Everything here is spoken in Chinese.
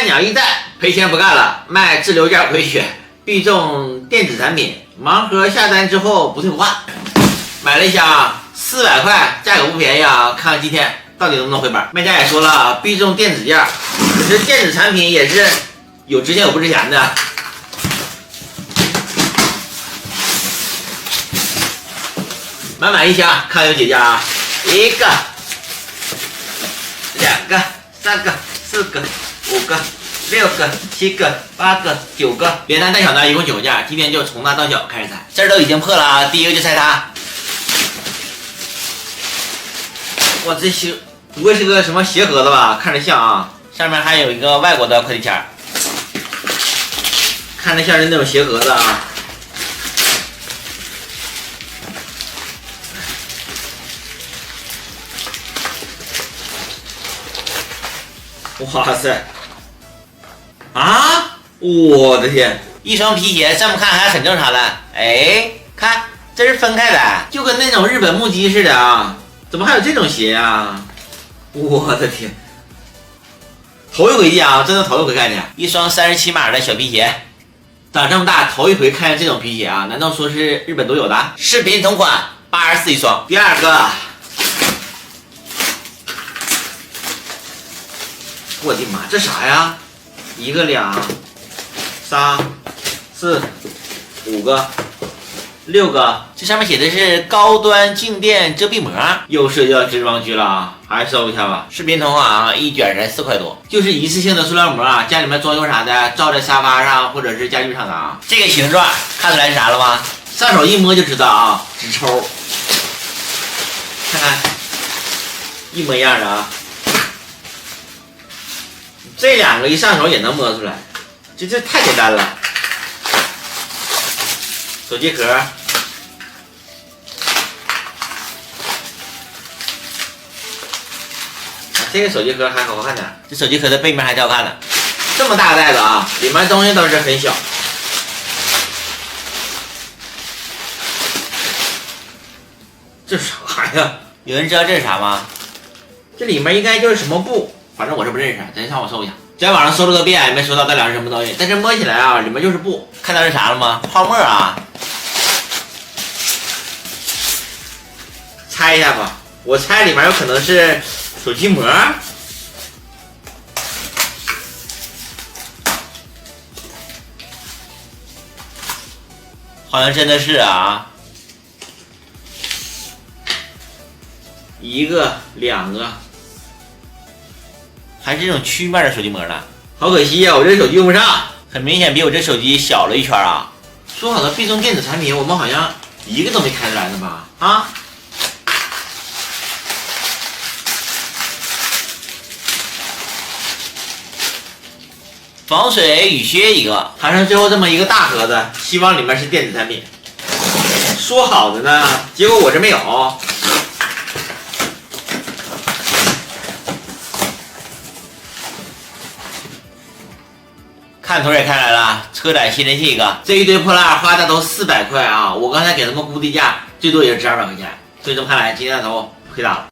菜鸟驿站赔钱不干了，卖自流件回血，必中电子产品，盲盒下单之后不退不换。买了一箱400块，价格不便宜啊！看看今天到底能不能回本。卖家也说了，必中电子件，可是电子产品也是有值钱有不值钱的。满满一箱，看有几件啊？1个、2个、3个、4个、5个、6个、7个、8个、9个，连大带小的一共9件。今天就从大到小开始拆，这儿都已经破了啊！第一个就拆它。哇，这是不会是个什么鞋盒子吧？看着像啊，上面还有一个外国的快递签，看着像是那种鞋盒子啊。哇塞！啊！我的天，一双皮鞋这么看还很正常的。哎，看这是分开的，就跟那种日本木屐似的啊！怎么还有这种鞋啊？我的天，头一回见啊，真的头一回看见一双37码的小皮鞋，长这么大头一回看见这种皮鞋啊！难道说是日本都有的？视频同款84一双。第二个。我的妈，这啥呀？1个、2、3、4、5个、6个，这上面写的是高端静电遮蔽膜，又涉及到织装区了啊，还是搜一下吧。视频通话啊，一卷才4块多，就是一次性的塑料膜啊，家里面装修啥的，罩在沙发上或者是家具上的啊。这个形状看出来是啥了吗？上手一摸就知道啊，纸抽，看看，一模一样的啊。这2个一上手也能摸出来，这太简单了。手机壳，这个手机壳还好看点，这手机壳的背面还挺好看的。这么大个袋子啊，里面东西倒是很小。这啥呀？有人知道这是啥吗？这里面应该就是什么布。反正我是不认识，咱上网搜一下。在网上搜了个遍，也没搜到底是什么东西。但是摸起来啊，里面就是布。看到是啥了吗？泡沫啊！猜一下吧，我猜里面有可能是手机膜。好像真的是啊，1个、2个。还是这种曲面的手机膜呢，好可惜啊！我这手机用不上，很明显比我这手机小了一圈啊。说好的必中电子产品，我们好像一个都没开出来呢吧？啊！防水雨靴1个，还剩最后这么一个大盒子，希望里面是电子产品。说好的呢，结果我这没有。看图也看来了，车载吸尘器1个，这一堆破烂花的都400块啊！我刚才给他们估地价，最多也是1200块钱，所以这么看来，今天的头亏大了。